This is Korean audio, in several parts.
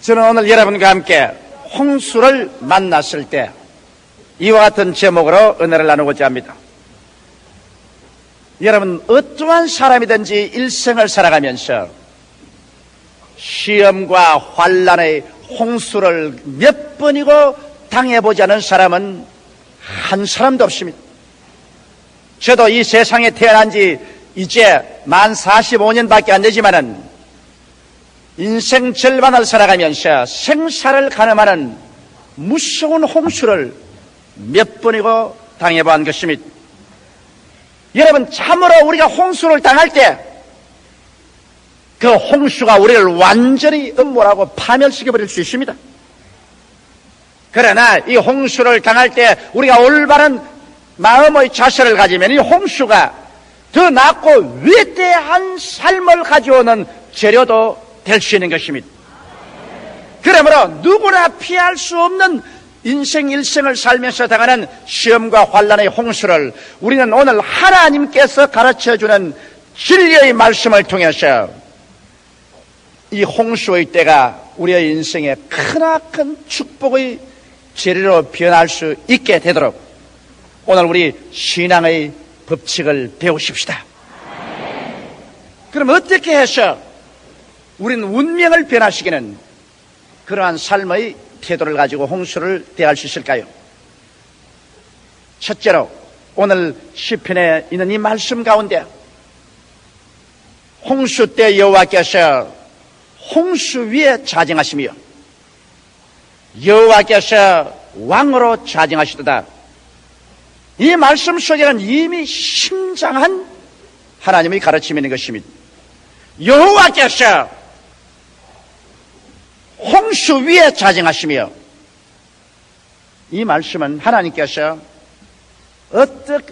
저는 오늘 여러분과 함께 홍수를 만났을 때 이와 같은 제목으로 은혜를 나누고자 합니다. 여러분, 어떠한 사람이든지 일생을 살아가면서 시험과 환난의 홍수를 몇 번이고 당해보지 않은 사람은 한 사람도 없습니다. 저도 이 세상에 태어난 지 이제 만 45년밖에 안 되지만은 인생 절반을 살아가면서 생사를 가늠하는 무서운 홍수를 몇 번이고 당해본 것입니다. 여러분, 참으로 우리가 홍수를 당할 때 그 홍수가 우리를 완전히 음모라고 파멸시켜버릴 수 있습니다. 그러나 이 홍수를 당할 때 우리가 올바른 마음의 자세를 가지면 이 홍수가 더 낫고 위대한 삶을 가져오는 재료도 될 수 있는 것입니다. 그러므로 누구나 피할 수 없는 인생 일생을 살면서 당하는 시험과 환난의 홍수를 우리는 오늘 하나님께서 가르쳐주는 진리의 말씀을 통해서 이 홍수의 때가 우리의 인생에 크나큰 축복의 재료로 변할 수 있게 되도록 오늘 우리 신앙의 법칙을 배우십시다. 그럼 어떻게 해서 우리는 운명을 변화시키는 그러한 삶의 태도를 가지고 홍수를 대할 수 있을까요? 첫째로 오늘 시편에 있는 이 말씀 가운데 홍수 때 여호와께서 홍수 위에 자정하시며 여호와께서 왕으로 자정하시도다. 이 말씀 속에는 이미 심장한 하나님의 가르침이 있는 것입니다. 여호와께서 홍수 위에 자정하시며, 이 말씀은 하나님께서 어떤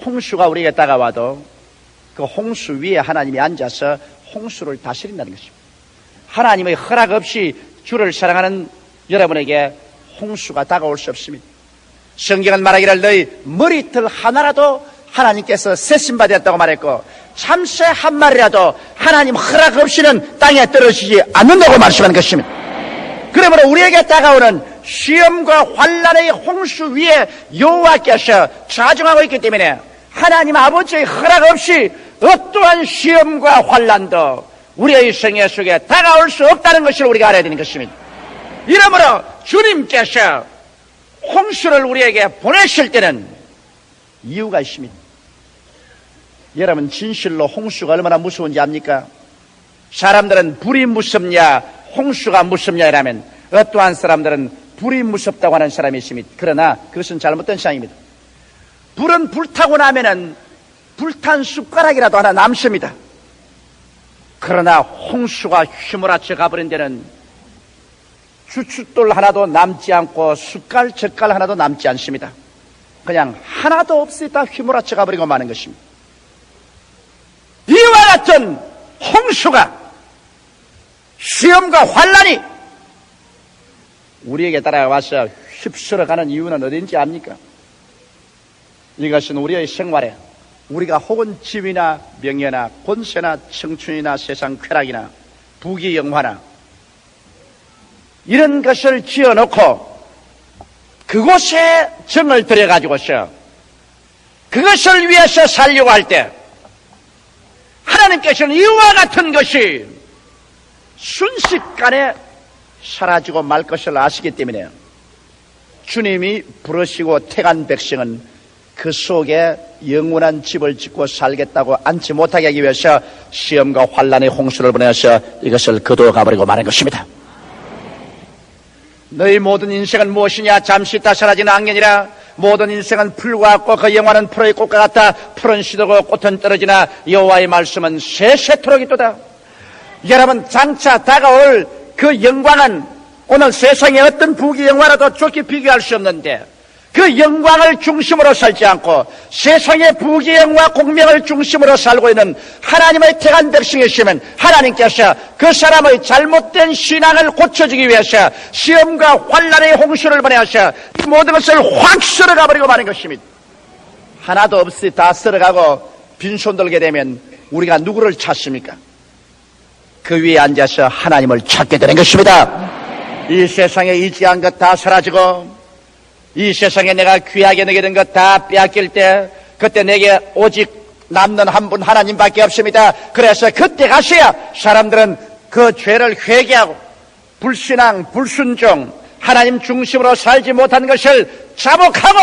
홍수가 우리에게 다가와도 그 홍수 위에 하나님이 앉아서 홍수를 다스린다는 것입니다. 하나님의 허락 없이 주를 사랑하는 여러분에게 홍수가 다가올 수 없습니다. 성경은 말하기를 너희 머리털 하나라도 하나님께서 세심바 되었다고 말했고 참새 한 마리라도 하나님 허락 없이는 땅에 떨어지지 않는다고 말씀하는 것입니다. 그러므로 우리에게 다가오는 시험과 환난의 홍수 위에 여호와께서 자정하고 있기 때문에 하나님 아버지의 허락 없이 어떠한 시험과 환난도 우리의 생애 속에 다가올 수 없다는 것을 우리가 알아야 되는 것입니다. 이러므로 주님께서 홍수를 우리에게 보내실 때는 이유가 있습니다. 여러분, 진실로 홍수가 얼마나 무서운지 압니까? 사람들은 불이 무섭냐 홍수가 무섭냐 이라면 어떠한 사람들은 불이 무섭다고 하는 사람이 있습니다. 그러나 그것은 잘못된 생각입니다. 불은 불타고 나면은 불탄 숟가락이라도 하나 남습니다. 그러나 홍수가 휘몰아쳐 가버린 데는 주춧돌 하나도 남지 않고 숟갈 젓갈 하나도 남지 않습니다. 그냥 하나도 없이 다 휘몰아쳐 가버리고 마는 것입니다. 이와 같은 홍수가, 시험과 환난이 우리에게 따라와서 휩쓸어가는 이유는 어딘지 압니까? 이것은 우리의 생활에 우리가 혹은 지위나 명예나 권세나 청춘이나 세상 쾌락이나 부귀영화나 이런 것을 지어놓고 그곳에 정을 들여가지고서 그것을 위해서 살려고 할 때 하나님께서는 이와 같은 것이 순식간에 사라지고 말 것을 아시기 때문에 주님이 부르시고 택한 백성은 그 속에 영원한 집을 짓고 살겠다고 앉지 못하게 하기 위해서 시험과 환난의 홍수를 보내서 이것을 거두어 가버리고 마는 것입니다. 너희 모든 인생은 무엇이냐? 잠시 있다 사라지는 악년이라. 모든 인생은 풀과 같고 그 영화는 풀의 꽃과 같아. 풀은 시들고 꽃은 떨어지나 여호와의 말씀은 세세토록 있도다. 여러분, 장차 다가올 그 영광은 오늘 세상의 어떤 부귀영화라도 좋게 비교할 수 없는데 그 영광을 중심으로 살지 않고 세상의 부귀영화 공명을 중심으로 살고 있는 하나님의 택한 백성이시면 하나님께서 그 사람의 잘못된 신앙을 고쳐주기 위해서 시험과 환난의 홍수를 보내서 이 모든 것을 확 썰어가버리고 마는 것입니다. 하나도 없이 다 썰어가고 빈손 들게 되면 우리가 누구를 찾습니까? 그 위에 앉아서 하나님을 찾게 되는 것입니다. 이 세상에 의지한 것 다 사라지고 이 세상에 내가 귀하게 여기던 것 다 빼앗길 때 그때 내게 오직 남는 한 분 하나님밖에 없습니다. 그래서 그때 가서야 사람들은 그 죄를 회개하고 불신앙, 불순종, 하나님 중심으로 살지 못한 것을 자복하고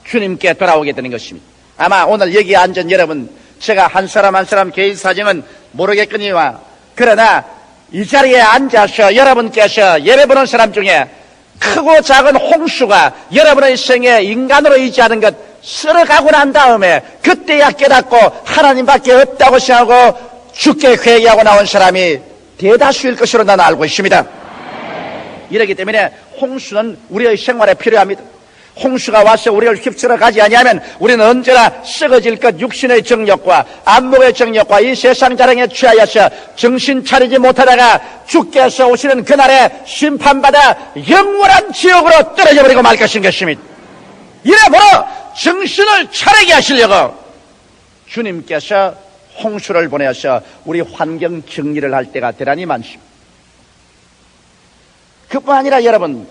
주님께 돌아오게 되는 것입니다. 아마 오늘 여기 앉은 여러분, 제가 한 사람 한 사람 개인 사정은 모르겠거니와 그러나 이 자리에 앉아서 여러분께서 예배 보는 사람 중에 크고 작은 홍수가 여러분의 생에 인간으로 의지하는 것 쓸어가고 난 다음에 그때야 깨닫고 하나님밖에 없다고 생각하고 주께 회개하고 나온 사람이 대다수일 것으로 나는 알고 있습니다. 이렇기 때문에 홍수는 우리의 생활에 필요합니다. 홍수가 와서 우리를 휩쓸어 가지 아니하면 우리는 언제나 썩어질 것 육신의 정욕과 안목의 정욕과 이 세상 자랑에 취하여서 정신 차리지 못하다가 주께서 오시는 그날에 심판받아 영원한 지옥으로 떨어져 버리고 말 것입니다. 이래보러 정신을 차리게 하시려고 주님께서 홍수를 보내서 우리 환경 정리를 할 때가 대단히 많습니다. 그뿐 아니라 여러분,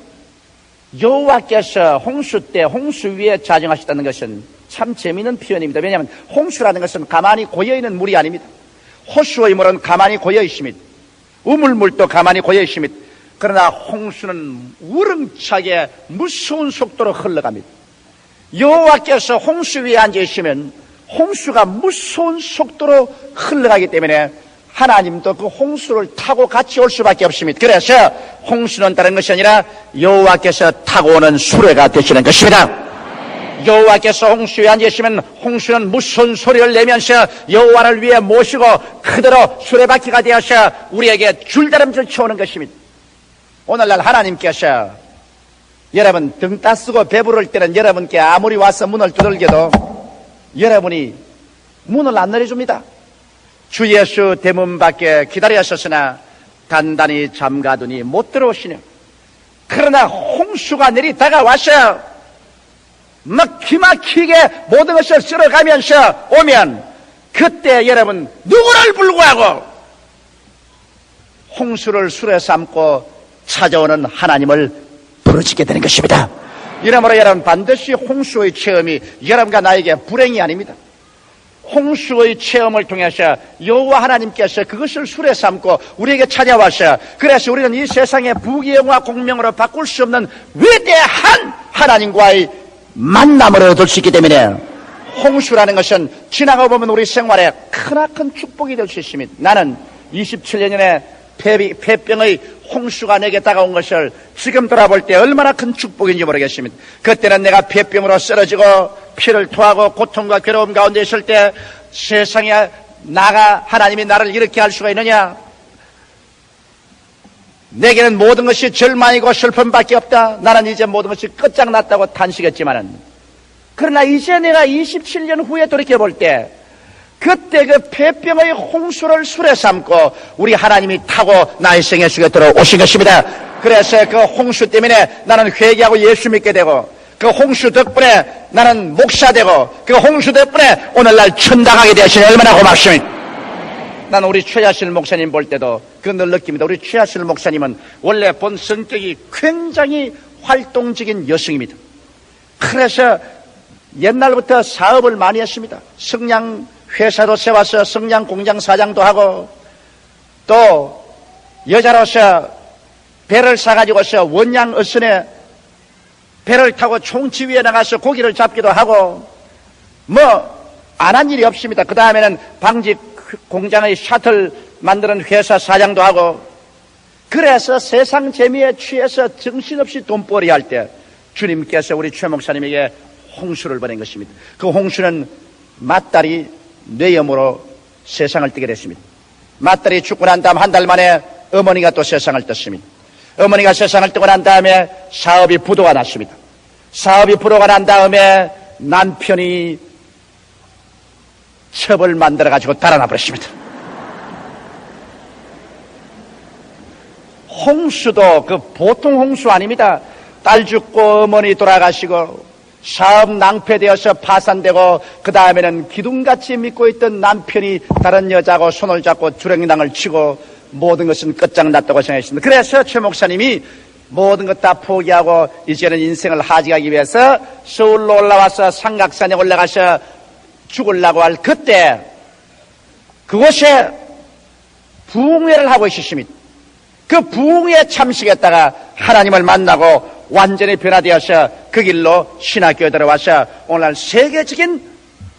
여호와께서 홍수 때 홍수 위에 자정하셨다는 것은 참 재미있는 표현입니다. 왜냐하면 홍수라는 것은 가만히 고여있는 물이 아닙니다. 호수의 물은 가만히 고여 있습니다. 우물물도 가만히 고여 있습니다. 그러나 홍수는 우렁차게 무서운 속도로 흘러갑니다. 여호와께서 홍수 위에 앉아 있으면 홍수가 무서운 속도로 흘러가기 때문에 하나님도 그 홍수를 타고 같이 올 수밖에 없습니다. 그래서 홍수는 다른 것이 아니라 여호와께서 타고 오는 수레가 되시는 것입니다. 여호와께서 홍수 위에 앉으시면 홍수는 무서운 소리를 내면서 여호와를 위해 모시고 그대로 수레바퀴가 되어서 우리에게 줄다름질 쳐오는 것입니다. 오늘날 하나님께서 여러분 등 따쓰고 배부를 때는 여러분께 아무리 와서 문을 두들겨도 여러분이 문을 안 열어줍니다. 주 예수 대문 밖에 기다렸었으나 단단히 잠가두니 못 들어오시네. 그러나 홍수가 내리다가 와서 막 기막히게 모든 것을 쓸어가면서 오면 그때 여러분 누구를 불구하고 홍수를 수레 삼고 찾아오는 하나님을 부르짖게 되는 것입니다. 이러므로 여러분 반드시 홍수의 체험이 여러분과 나에게 불행이 아닙니다. 홍수의 체험을 통해서 여호와 하나님께서 그것을 수레 삼고 우리에게 찾아와서 그래서 우리는 이 세상의 부귀영화 공명으로 바꿀 수 없는 위대한 하나님과의 만남을 얻을 수 있기 때문에 홍수라는 것은 지나가 보면 우리 생활에 크나큰 축복이 될 수 있습니다. 나는 27년 전에 폐병의 홍수가 내게 다가온 것을 지금 돌아볼 때 얼마나 큰 축복인지 모르겠습니다. 그때는 내가 폐병으로 쓰러지고 피를 토하고 고통과 괴로움 가운데 있을 때 세상에 나가 하나님이 나를 이렇게 할 수가 있느냐? 내게는 모든 것이 절망이고 슬픔밖에 없다. 나는 이제 모든 것이 끝장났다고 탄식했지만은 그러나 이제 내가 27년 후에 돌이켜볼 때 그때 그 폐병의 홍수를 수레 삼고 우리 하나님이 타고 나의 생애 속에 들어오신 것입니다. 그래서 그 홍수 때문에 나는 회개하고 예수 믿게 되고 그 홍수 덕분에 나는 목사 되고 그 홍수 덕분에 오늘날 천당하게 되시니 얼마나 고맙습니까? 나는 우리 최하실 목사님 볼 때도 그걸 느낍니다. 우리 최하실 목사님은 원래 본 성격이 굉장히 활동적인 여성입니다. 그래서 옛날부터 사업을 많이 했습니다. 성냥 회사도 세워서 성냥 공장 사장도 하고 또 여자로서 배를 사가지고서 원양 어선에 배를 타고 총지위에 나가서 고기를 잡기도 하고 뭐 안 한 일이 없습니다. 그 다음에는 방직 공장의 샤틀 만드는 회사 사장도 하고 그래서 세상 재미에 취해서 정신없이 돈벌이 할 때 주님께서 우리 최 목사님에게 홍수를 보낸 것입니다. 그 홍수는 맏딸이 뇌염으로 세상을 뜨게 됐습니다. 맏딸이 죽고 난 다음 한 달 만에 어머니가 또 세상을 떴습니다. 어머니가 세상을 뜨고 난 다음에 사업이 부도가 났습니다. 사업이 부도가 난 다음에 남편이 첩을 만들어가지고 달아나 버렸습니다. 홍수도 그 보통 홍수 아닙니다. 딸 죽고 어머니 돌아가시고 사업 낭패되어서 파산되고 그 다음에는 기둥같이 믿고 있던 남편이 다른 여자하고 손을 잡고 주랭랑을 치고 모든 것은 끝장났다고 생각했습니다. 그래서 최 목사님이 모든 것 다 포기하고 이제는 인생을 하직하기 위해서 서울로 올라와서 삼각산에 올라가서 죽으려고 할 그때 그곳에 부흥회를 하고 있었습니다. 그 부흥회 참석했다가 하나님을 만나고 완전히 변화되어서 그 길로 신학교에 들어와서 오늘날 세계적인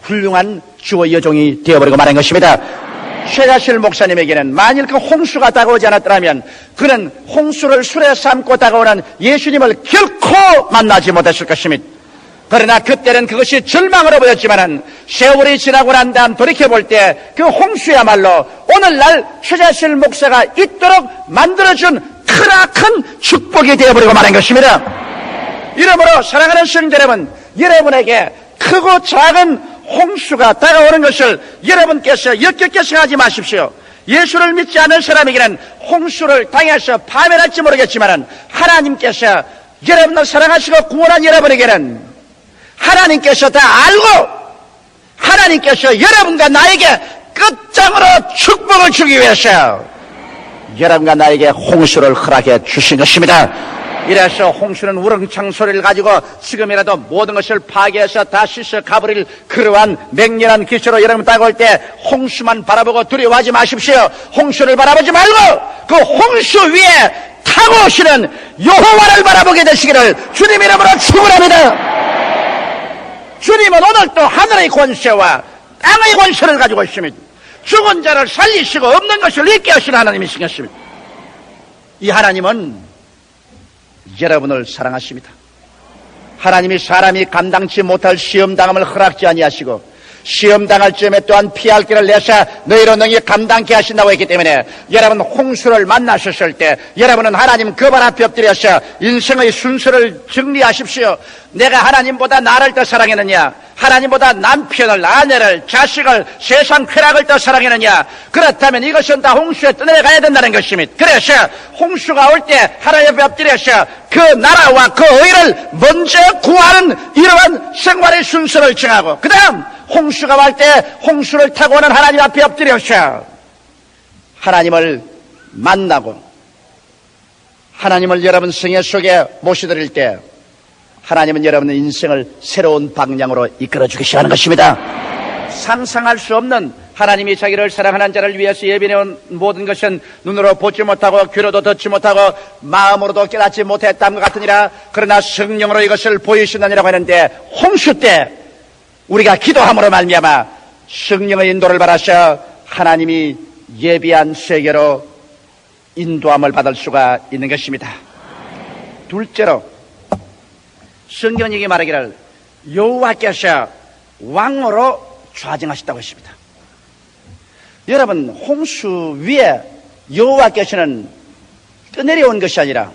훌륭한 주의 여종이 되어버리고 말한 것입니다. 최자실 목사님에게는 만일 그 홍수가 다가오지 않았더라면 그는 홍수를 술에 삼고 다가오는 예수님을 결코 만나지 못했을 것입니다. 그러나 그때는 그것이 절망으로 보였지만은 세월이 지나고 난 다음 돌이켜볼 때 그 홍수야말로 오늘날 최자실 목사가 있도록 만들어준 크나큰 축복이 되어버리고 말한 것입니다. 이러므로 사랑하는 성도 여러분, 여러분에게 크고 작은 홍수가 다가오는 것을 여러분께서 역겹게 생각하지 마십시오. 예수를 믿지 않는 사람에게는 홍수를 당해서 파멸할지 모르겠지만 하나님께서 여러분을 사랑하시고 구원한 여러분에게는 하나님께서 다 알고 하나님께서 여러분과 나에게 끝장으로 축복을 주기 위해서 여러분과 나에게 홍수를 허락해 주신 것입니다. 이래서 홍수는 우렁창 소리를 가지고 지금이라도 모든 것을 파괴해서 다 씻어 가버릴 그러한 맹렬한 기세로 여러분 다가올 때 홍수만 바라보고 두려워하지 마십시오. 홍수를 바라보지 말고 그 홍수 위에 타고 오시는 여호와를 바라보게 되시기를 주님 이름으로 축원합니다. 주님은 오늘 또 하늘의 권세와 땅의 권세를 가지고 있습니다. 죽은 자를 살리시고 없는 것을 있게 하시는 하나님이신 것입니다. 이 하나님은 여러분을 사랑하십니다. 하나님이 사람이 감당치 못할 시험당함을 허락지 아니하시고 시험당할 즈음에 또한 피할 길을 내사 너희로 능히 감당케 하신다고 했기 때문에 여러분 홍수를 만나셨을 때 여러분은 하나님 그 발 앞에 엎드려서 인생의 순서를 정리하십시오. 내가 하나님보다 나를 더 사랑했느냐, 하나님보다 남편을, 아내를, 자식을, 세상 쾌락을 더 사랑했느냐, 그렇다면 이것은 다 홍수에 떠내려가야 된다는 것입니다. 그래서 홍수가 올 때 하나님 앞에 엎드려서 그 나라와 그 의를 먼저 구하는 이러한 생활의 순서를 정하고 그 다음 홍수가 올 때 홍수를 타고 오는 하나님 앞에 엎드려서 하나님을 만나고 하나님을 여러분 생애 속에 모셔드릴 때 하나님은 여러분의 인생을 새로운 방향으로 이끌어주기 하는 것입니다. 상상할 수 없는 하나님이 자기를 사랑하는 자를 위해서 예비해온 모든 것은 눈으로 보지 못하고 귀로도 듣지 못하고 마음으로도 깨닫지 못했다는 것 같으니라. 그러나 성령으로 이것을 보이신다니라고 하는데 홍수 때 우리가 기도함으로 말미암아 성령의 인도를 받아서 하나님이 예비한 세계로 인도함을 받을 수가 있는 것입니다. 둘째로 성경이 말하기를 여호와께서 왕으로 좌정하셨다고 했습니다. 여러분 홍수 위에 여호와께서는 떠내려온 것이 아니라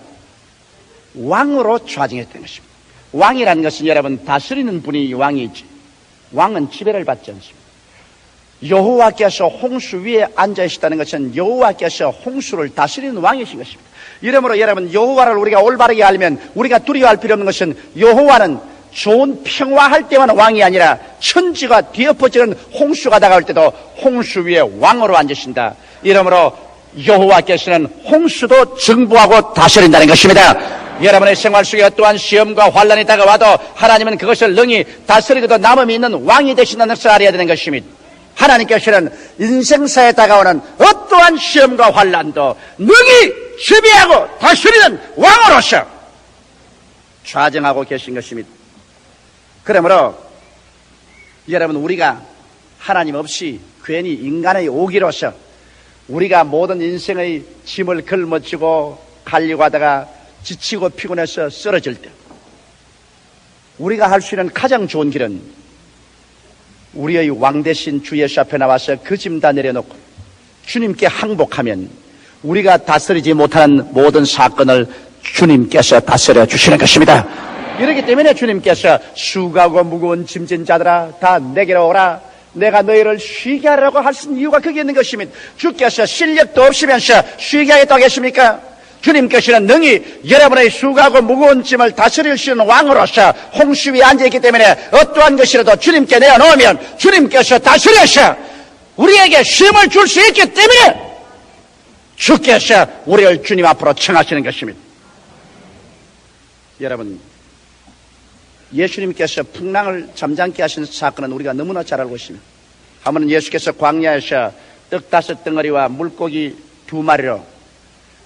왕으로 좌정했던 것입니다. 왕이라는 것은 여러분 다스리는 분이 왕이지 왕은 지배를 받지 않습니다. 여호와께서 홍수 위에 앉아계시다는 것은 여호와께서 홍수를 다스리는 왕이신 것입니다. 이러므로 여러분 여호와를 우리가 올바르게 알면 우리가 두려워할 필요 없는 것은 여호와는 좋은 평화할 때만 왕이 아니라 천지가 뒤엎어지는 홍수가 다가올 때도 홍수 위에 왕으로 앉으신다. 이러므로 여호와께서는 홍수도 정부하고 다스린다는 것입니다. 여러분의 생활 속에 또한 시험과 환란이 다가와도 하나님은 그것을 능히 다스리고도 남음이 있는 왕이 되신다는 것을 알아야 되는 것입니다. 하나님께서는 인생사에 다가오는 어떠한 시험과 환란도 능히 지배하고 다스리는 왕으로서 좌정하고 계신 것입니다. 그러므로 여러분 우리가 하나님 없이 괜히 인간의 오기로서 우리가 모든 인생의 짐을 걸머쥐고 가려고 하다가 지치고 피곤해서 쓰러질 때 우리가 할 수 있는 가장 좋은 길은 우리의 왕 대신 주 예수 앞에 나와서 그 짐 다 내려놓고 주님께 항복하면 우리가 다스리지 못하는 모든 사건을 주님께서 다스려 주시는 것입니다. 이렇기 때문에 주님께서 수고하고 무거운 짐진 자들아 다 내게로 오라. 내가 너희를 쉬게 하려고 하신 이유가 거기에 있는 것입니다. 주께서 실력도 없으면서 쉬게 하겠다고 하겠습니까? 주님께서는 능히 여러분의 수고하고 무거운 짐을 다스릴 수 있는 왕으로서 홍수 위에 앉아있기 때문에 어떠한 것이라도 주님께 내어놓으면 주님께서 다스려서 우리에게 쉼을 줄 수 있기 때문에 주께서 우리를 주님 앞으로 청하시는 것입니다. 여러분, 예수님께서 풍랑을 잠잠케 하신 사건은 우리가 너무나 잘 알고 있습니다. 한번은 예수께서 광야에서 떡 5덩어리와 물고기 2마리로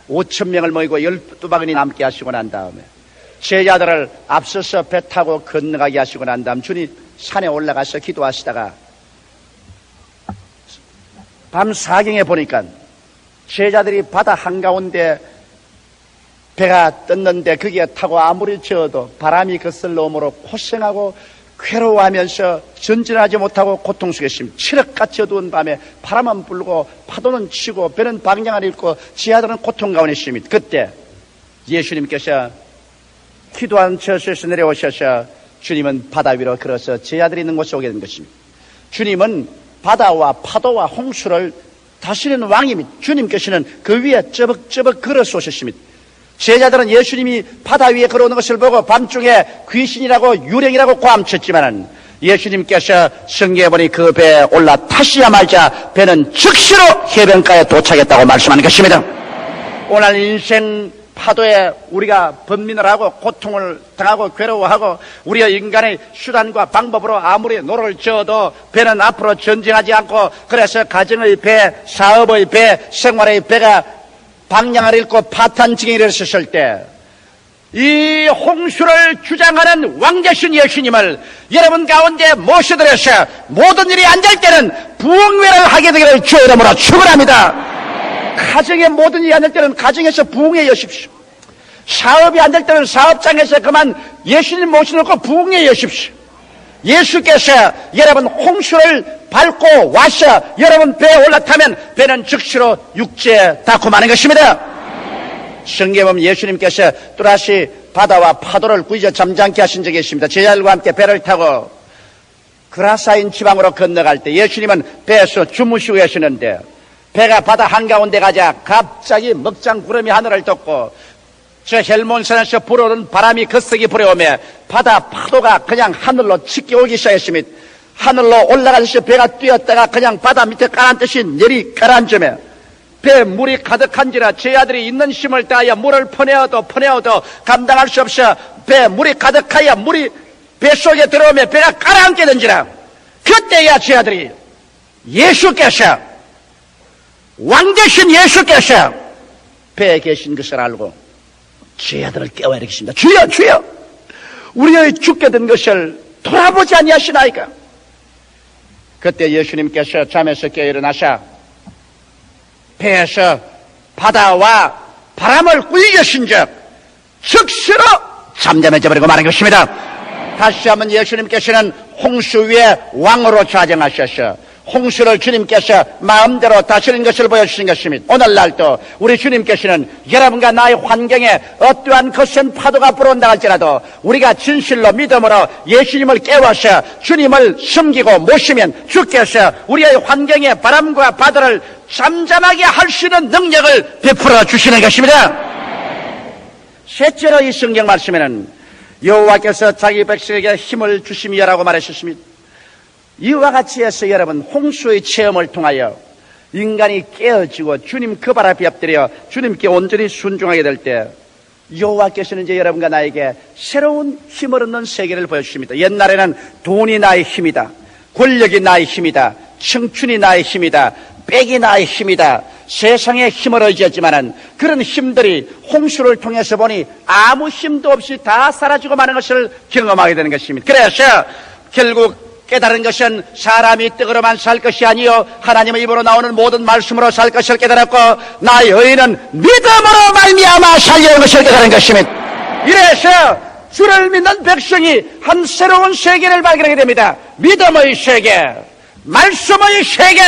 5,000명을 모이고 12바구니 남게 하시고 난 다음에 제자들을 앞서서 배 타고 건너가게 하시고 난 다음 주님 산에 올라가서 기도하시다가 밤 사경에 보니까 제자들이 바다 한가운데 배가 떴는데 거기에 타고 아무리 저어도 바람이 거슬러 오므로 고생하고 괴로워하면서 전진하지 못하고 고통 속에 있습니다. 칠흑같이 어두운 밤에 바람은 불고 파도는 치고 배는 방향을 잃고 제자들은 고통 가운데 있습니다. 그때 예수님께서 기도한 저수에서 내려오셔서 주님은 바다 위로 걸어서 제자들이 있는 곳에 오게 된 것입니다. 주님은 바다와 파도와 홍수를 다스리는 왕입니다. 주님께서는 그 위에 쩌벅쩌벅 걸어서 오셨습니다. 제자들은 예수님이 바다 위에 걸어오는 것을 보고 밤중에 귀신이라고 유령이라고 고함쳤지만 예수님께서 성경에 보니 그 배에 올라타시자마자 배는 즉시로 해변가에 도착했다고 말씀하는 것입니다. 오늘 인생 파도에 우리가 번민을 하고 고통을 당하고 괴로워하고 우리의 인간의 수단과 방법으로 아무리 노를 저어도 배는 앞으로 전진하지 않고 그래서 가정의 배, 사업의 배, 생활의 배가 방향을 잃고 파탄증에 이르렀을 때 이 홍수를 주장하는 왕되신 예수님을 여러분 가운데 모셔드려서 모든 일이 안 될 때는 부흥회를 하게 되기를 주의 이름으로 축원합니다. 가정의 모든 일이 안 될 때는 가정에서 부흥회 여십시오. 사업이 안 될 때는 사업장에서 그만 예수님 모셔놓고 부흥회 여십시오. 예수께서 여러분 홍수를 밟고 와서 여러분 배에 올라타면 배는 즉시로 육지에 닿고 마는 것입니다. 성경에 보면 예수님께서 또다시 바다와 파도를 꾸짖어 잠잠케 하신 적이 있습니다. 제자들과 함께 배를 타고 그라사인 지방으로 건너갈 때 예수님은 배에서 주무시고 계시는데 배가 바다 한가운데 가자 갑자기 먹장 구름이 하늘을 덮고 저 헬몬산에서 불어오는 바람이 거세게 불어오며 바다 파도가 그냥 하늘로 치게 오기 시작했습니다. 하늘로 올라가듯이 배가 뛰었다가 그냥 바다 밑에 가라앉듯이 내리 가라앉으며 배에 물이 가득한지라 제자들이 있는 힘을 다하여 물을 퍼내어도 감당할 수 없어 배에 물이 가득하여 물이 뱃속에 들어오며 배가 가라앉게 된지라. 그때야 제자들이 예수께서 왕되신 예수께서 배에 계신 것을 알고 제자들을 깨워 이르겠습니다. 주여 주여 우리의 죽게 된 것을 돌아보지 아니하시나이까. 그때 예수님께서 잠에서 깨어 일어나사 배에서 바다와 바람을 꾸짖으신 적 즉시로 잠잠해져 버리고 마는 것입니다. 다시 한번 예수님께서는 홍수 위에 왕으로 좌정하셔서 홍수를 주님께서 마음대로 다스리는 것을 보여주신 것입니다. 오늘날도 우리 주님께서는 여러분과 나의 환경에 어떠한 거센 파도가 불어온다 할지라도 우리가 진실로 믿음으로 예수님을 깨워서 주님을 섬기고 모시면 주께서 우리의 환경의 바람과 바다를 잠잠하게 할 수 있는 능력을 베풀어 주시는 것입니다. 셋째로 이 성경 말씀에는 여호와께서 자기 백성에게 힘을 주심이라고 말하셨습니다. 이와 같이 해서 여러분 홍수의 체험을 통하여 인간이 깨어지고 주님 그 발 앞에 엎드려 주님께 온전히 순종하게 될 때 여호와께서는 이제 여러분과 나에게 새로운 힘을 얻는 세계를 보여주십니다. 옛날에는 돈이 나의 힘이다, 권력이 나의 힘이다, 청춘이 나의 힘이다, 빽이 나의 힘이다, 세상의 힘을 의지했지만은 그런 힘들이 홍수를 통해서 보니 아무 힘도 없이 다 사라지고 마는 것을 경험하게 되는 것입니다. 그래서 결국 깨달은 것은 사람이 떡으로만 살 것이 아니요 하나님의 입으로 나오는 모든 말씀으로 살 것을 깨달았고 나의 의인은 믿음으로 말미암아 살려는 것을 깨달은 것입니다. 이래서 주를 믿는 백성이 한 새로운 세계를 발견하게 됩니다. 믿음의 세계, 말씀의 세계,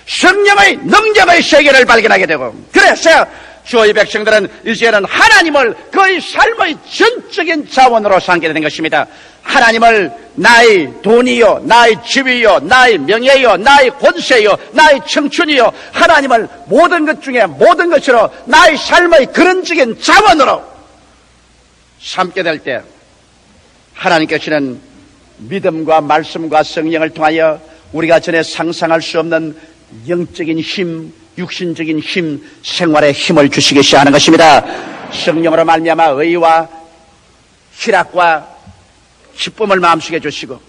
성령의 능력의 세계를 발견하게 되고 그래서 주의 백성들은 이제는 하나님을 그의 삶의 전적인 자원으로 삼게 되는 것입니다. 하나님을 나의 돈이요, 나의 집이요, 나의 명예요, 나의 권세요, 나의 청춘이요, 하나님을 모든 것 중에 모든 것으로 나의 삶의 근원적인 자원으로 삼게 될 때 하나님께서는 믿음과 말씀과 성령을 통하여 우리가 전에 상상할 수 없는 영적인 힘, 육신적인 힘, 생활에 힘을 주시기 시작하는 것입니다. 성령으로 말미암아 의와 희락과 기쁨을 마음속에 주시고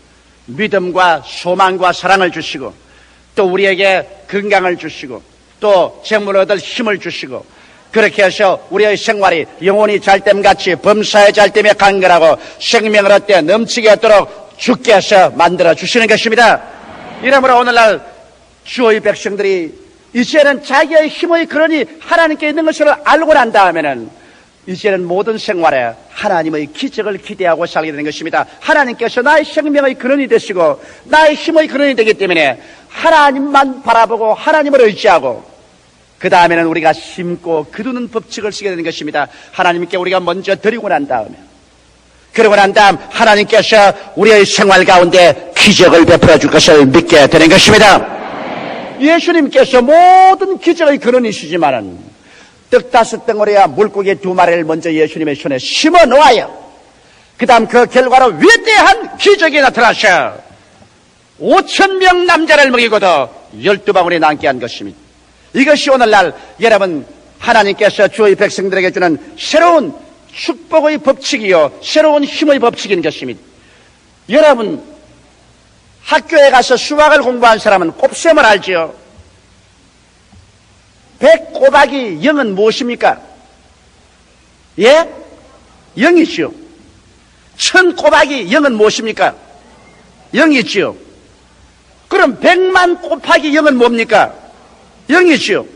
믿음과 소망과 사랑을 주시고 또 우리에게 건강을 주시고 또 재물을 얻을 힘을 주시고 그렇게 해서 우리의 생활이 영혼이 잘됨같이 범사의 잘됨에 간결하고 생명을 얻되 넘치게 하도록 주께서 만들어 주시는 것입니다. 이러므로 오늘날 주의 백성들이 이제는 자기의 힘의 근원이 하나님께 있는 것을 알고 난 다음에는 이제는 모든 생활에 하나님의 기적을 기대하고 살게 되는 것입니다. 하나님께서 나의 생명의 근원이 되시고 나의 힘의 근원이 되기 때문에 하나님만 바라보고 하나님을 의지하고 그 다음에는 우리가 심고 거두는 법칙을 쓰게 되는 것입니다. 하나님께 우리가 먼저 드리고 난 다음에 그러고 난 다음 하나님께서 우리의 생활 가운데 기적을 베풀어 줄 것을 믿게 되는 것입니다. 예수님께서 모든 기적의 근원이시지만은 떡 5덩어리와 물고기 2마리를 먼저 예수님의 손에 심어 놓아요. 그 다음 그 결과로 위대한 기적이 나타나셔 5,000명 남자를 먹이고도 12방울이 남게 한 것입니다. 이것이 오늘날 여러분 하나님께서 주의 백성들에게 주는 새로운 축복의 법칙이요 새로운 힘의 법칙인 것입니다. 여러분 학교에 가서 수학을 공부한 사람은 곱셈을 알지요. 100 곱하기 0은 무엇입니까? 예? 0이지요. 1000 곱하기 0은 무엇입니까? 0이지요. 그럼 100만 곱하기 0은 뭡니까? 0이지요.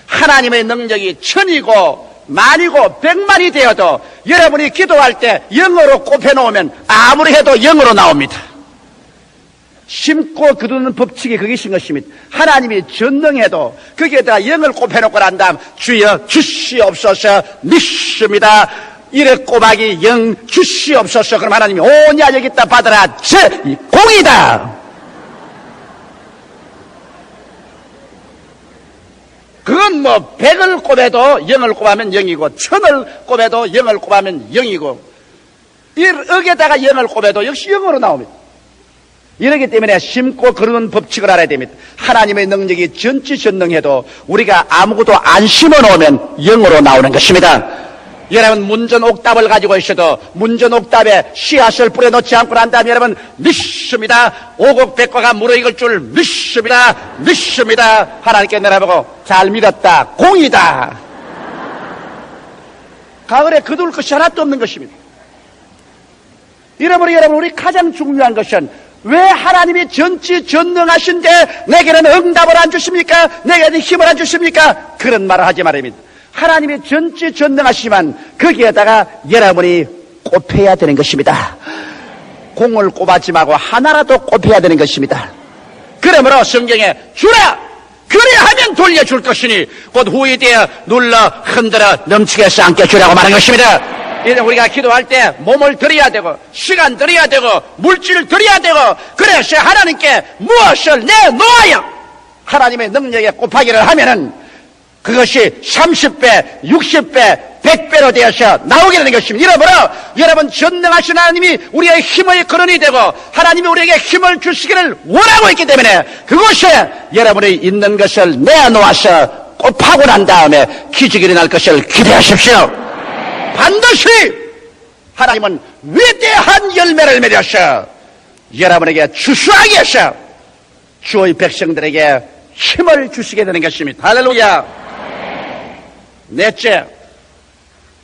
하나님의 능력이 1000이고 만이고 100만이 되어도 여러분이 기도할 때 0으로 곱해놓으면 아무리 해도 0으로 나옵니다. 심고 거두는 법칙이 그것인 것입니다. 하나님이 전능해도 거기에다 0을 곱해놓고 난 다음 주여 주시옵소서 믿습니다. 1에 곱하기 0 주시옵소서. 그럼 하나님이 오냐 여기 있다 받아라 제 공이다. 그건 뭐 100을 곱해도 0을 곱하면 0이고 1000을 곱해도 0을 곱하면 0이고 1억에다가 0을 곱해도 역시 0으로 나옵니다. 이러기 때문에 심고 거두는 법칙을 알아야 됩니다. 하나님의 능력이 전지전능해도 우리가 아무것도 안 심어놓으면 0으로 나오는 것입니다. 여러분 문전옥답을 가지고 있어도 문전옥답에 씨앗을 뿌려놓지 않고 난 다음에 여러분 믿습니다. 오곡백과가 무르익을 줄 믿습니다. 믿습니다. 하나님께 내려보고 잘 믿었다. 공이다. 가을에 거둘 것이 하나도 없는 것입니다. 이러므로 여러분 우리 가장 중요한 것은 왜 하나님이 전지전능하신데 내게는 응답을 안 주십니까? 내게는 힘을 안 주십니까? 그런 말을 하지 말입니다. 하나님이 전지전능하시지만 거기에다가 여러분이 곱해야 되는 것입니다. 공을 꼽아지 말고 하나라도 곱해야 되는 것입니다. 그러므로 성경에 주라! 그래하면 돌려줄 것이니 곧 후이 되어 눌러 흔들어 넘치게 해서 안겨 주라고 말한 것입니다. 이제 우리가 기도할 때 몸을 드려야 되고 시간 드려야 되고 물질을 드려야 되고 그래서 하나님께 무엇을 내놓아요. 하나님의 능력에 곱하기를 하면은 그것이 30배, 60배, 100배로 되어서 나오게 되는 것입니다. 이러므로 여러분 전능하신 하나님이 우리의 힘의 근원이 되고 하나님이 우리에게 힘을 주시기를 원하고 있기 때문에 그곳에 여러분이 있는 것을 내놓아서 곱하고 난 다음에 기적이 일어날 것을 기대하십시오. 반드시 하나님은 위대한 열매를 맺어서 여러분에게 주수하게 해서 주의 백성들에게 힘을 주시게 되는 것입니다. 할렐루야. 넷째,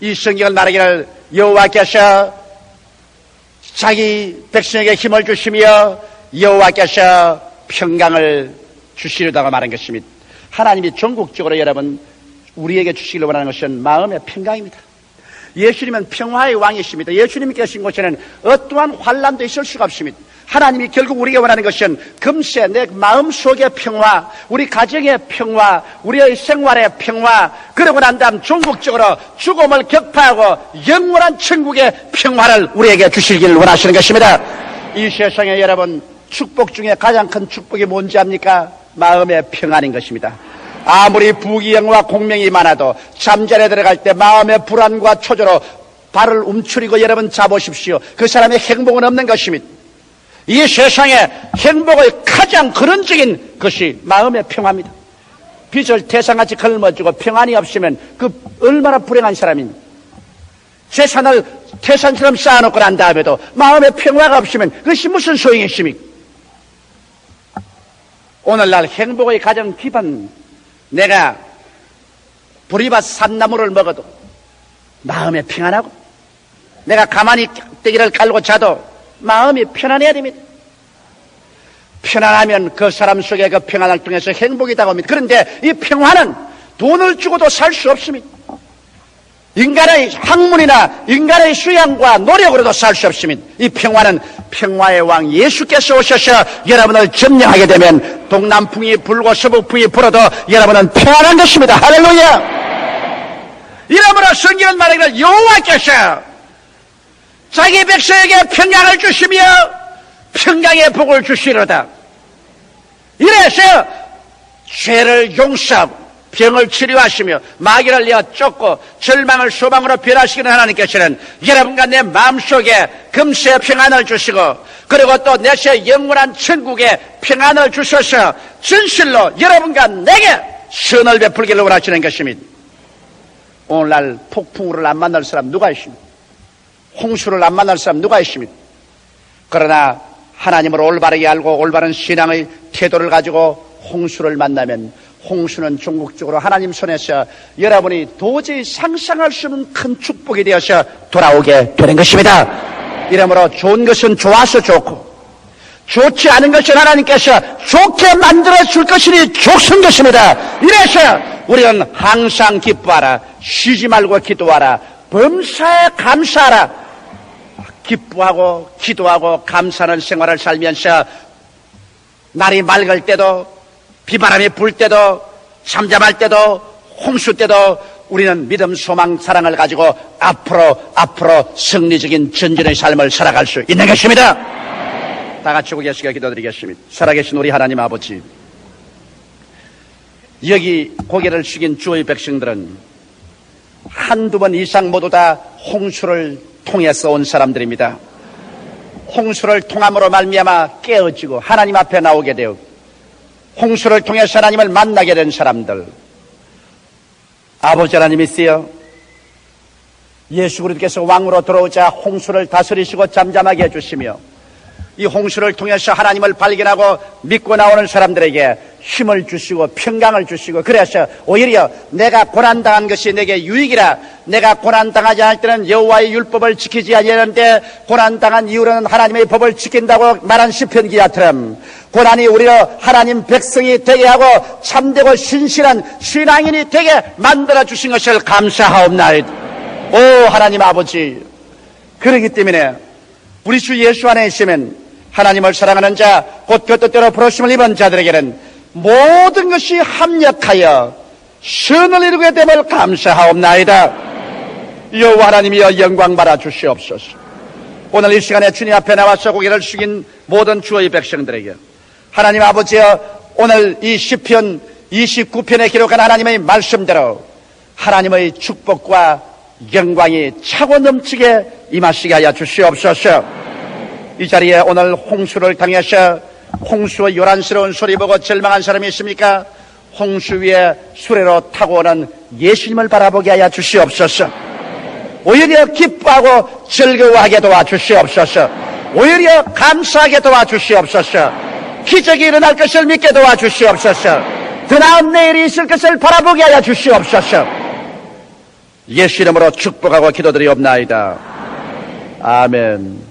이 성경을 말하기를 여호와께서 자기 백성에게 힘을 주시며 여호와께서 평강을 주시려다가 말한 것입니다. 하나님이 전국적으로 여러분 우리에게 주시기를 원하는 것은 마음의 평강입니다. 예수님은 평화의 왕이십니다. 예수님이 계신 곳에는 어떠한 환난도 있을 수가 없습니다. 하나님이 결국 우리에게 원하는 것은 금세 내 마음속의 평화, 우리 가정의 평화, 우리의 생활의 평화, 그러고 난 다음 전국적으로 죽음을 격파하고 영원한 천국의 평화를 우리에게 주시기를 원하시는 것입니다. 이 세상에 여러분 축복 중에 가장 큰 축복이 뭔지 압니까? 마음의 평안인 것입니다. 아무리 부귀영화 공명이 많아도 잠자리에 들어갈 때 마음의 불안과 초조로 발을 움츠리고 여러분 자보십시오. 그 사람의 행복은 없는 것입니다. 이 세상에 행복의 가장 근원적인 것이 마음의 평화입니다. 빚을 태산같이 걸머쥐고 평안이 없으면 그 얼마나 불행한 사람입니까? 재산을 태산처럼 쌓아놓고 난 다음에도 마음에 평화가 없으면 그것이 무슨 소용이 있습니까? 오늘날 행복의 가장 기반, 내가 보리밭 산나물을 먹어도 마음에 평안하고, 내가 가만히 떼기를 갈고 자도 마음이 편안해야 됩니다. 편안하면 그 사람 속에 그 평안을 통해서 행복이 다가옵니다. 그런데 이 평화는 돈을 주고도 살 수 없습니다. 인간의 학문이나 인간의 수양과 노력으로도 살 수 없습니다. 이 평화는 평화의 왕 예수께서 오셔서 여러분을 점령하게 되면 동남풍이 불고 서북풍이 불어도 여러분은 평안한 것입니다. 할렐루야! 이러므로 성경은 말하기를 여호와께서 자기 백성에게 평강을 주시며 평강의 복을 주시로다. 이래서 죄를 용서하고 병을 치료하시며 마귀를 내어 쫓고 절망을 소망으로 변화시키는 하나님께서는 여러분과 내 마음속에 금세 평안을 주시고, 그리고 또 내세 영원한 천국에 평안을 주셔서 진실로 여러분과 내게 선을 베풀기를 원하시는 것입니다. 오늘날 폭풍우를 안 만날 사람 누가 있습니까? 홍수를 안 만날 사람 누가 있습니까? 그러나 하나님을 올바르게 알고 올바른 신앙의 태도를 가지고 홍수를 만나면 홍수는 종국적으로 하나님 손에서 여러분이 도저히 상상할 수 없는 큰 축복이 되어서 돌아오게 되는 것입니다. 이러므로 좋은 것은 좋아서 좋고 좋지 않은 것은 하나님께서 좋게 만들어 줄 것이니 좋은 것입니다. 이래서 우리는 항상 기뻐하라, 쉬지 말고 기도하라, 범사에 감사하라. 기뻐하고 기도하고 감사하는 생활을 살면서 날이 맑을 때도 비바람이 불 때도 잠잠할 때도 홍수 때도 우리는 믿음, 소망, 사랑을 가지고 앞으로 승리적인 전진의 삶을 살아갈 수 있는 것입니다. 다 같이 고개 숙여 기도드리겠습니다. 살아계신 우리 하나님 아버지, 여기 고개를 숙인 주의 백성들은 한두 번 이상 모두 다 홍수를 통해서 온 사람들입니다. 홍수를 통함으로 말미암아 깨어지고 하나님 앞에 나오게 되었고, 홍수를 통해서 하나님을 만나게 된 사람들, 아버지 하나님이시여, 예수 그리스도께서 왕으로 들어오자 홍수를 다스리시고 잠잠하게 해주시며 이 홍수를 통해서 하나님을 발견하고 믿고 나오는 사람들에게 힘을 주시고 평강을 주시고, 그래서 오히려 내가 고난당한 것이 내게 유익이라, 내가 고난당하지 않을 때는 여호와의 율법을 지키지 아니하는데 고난당한 이후로는 하나님의 법을 지킨다고 말한 시편 기자처럼 고난이 우리로 하나님 백성이 되게 하고 참되고 신실한 신앙인이 되게 만들어 주신 것을 감사하옵나이다. 오 하나님 아버지, 그렇기 때문에 우리 주 예수 안에 있으면 하나님을 사랑하는 자, 곧 그 뜻대로 부르심을 입은 자들에게는 모든 것이 합력하여 선을 이루게 됨을 감사하옵나이다. 여호와 하나님이여 영광 받아 주시옵소서. 오늘 이 시간에 주님 앞에 나와서 고개를 숙인 모든 주의 백성들에게 하나님 아버지여, 오늘 이 시편 29편에 기록한 하나님의 말씀대로 하나님의 축복과 영광이 차고 넘치게 임하시게 하여 주시옵소서. 이 자리에 오늘 홍수를 당해서 홍수의 요란스러운 소리 보고 절망한 사람이 있습니까? 홍수 위에 수레로 타고 오는 예수님을 바라보게 하여 주시옵소서. 오히려 기뻐하고 즐거워하게 도와주시옵소서. 오히려 감사하게 도와주시옵소서. 기적이 일어날 것을 믿게 도와주시옵소서. 더 나은 내일이 있을 것을 바라보게 하여 주시옵소서. 예수 이름으로 축복하고 기도드리옵나이다. 아멘.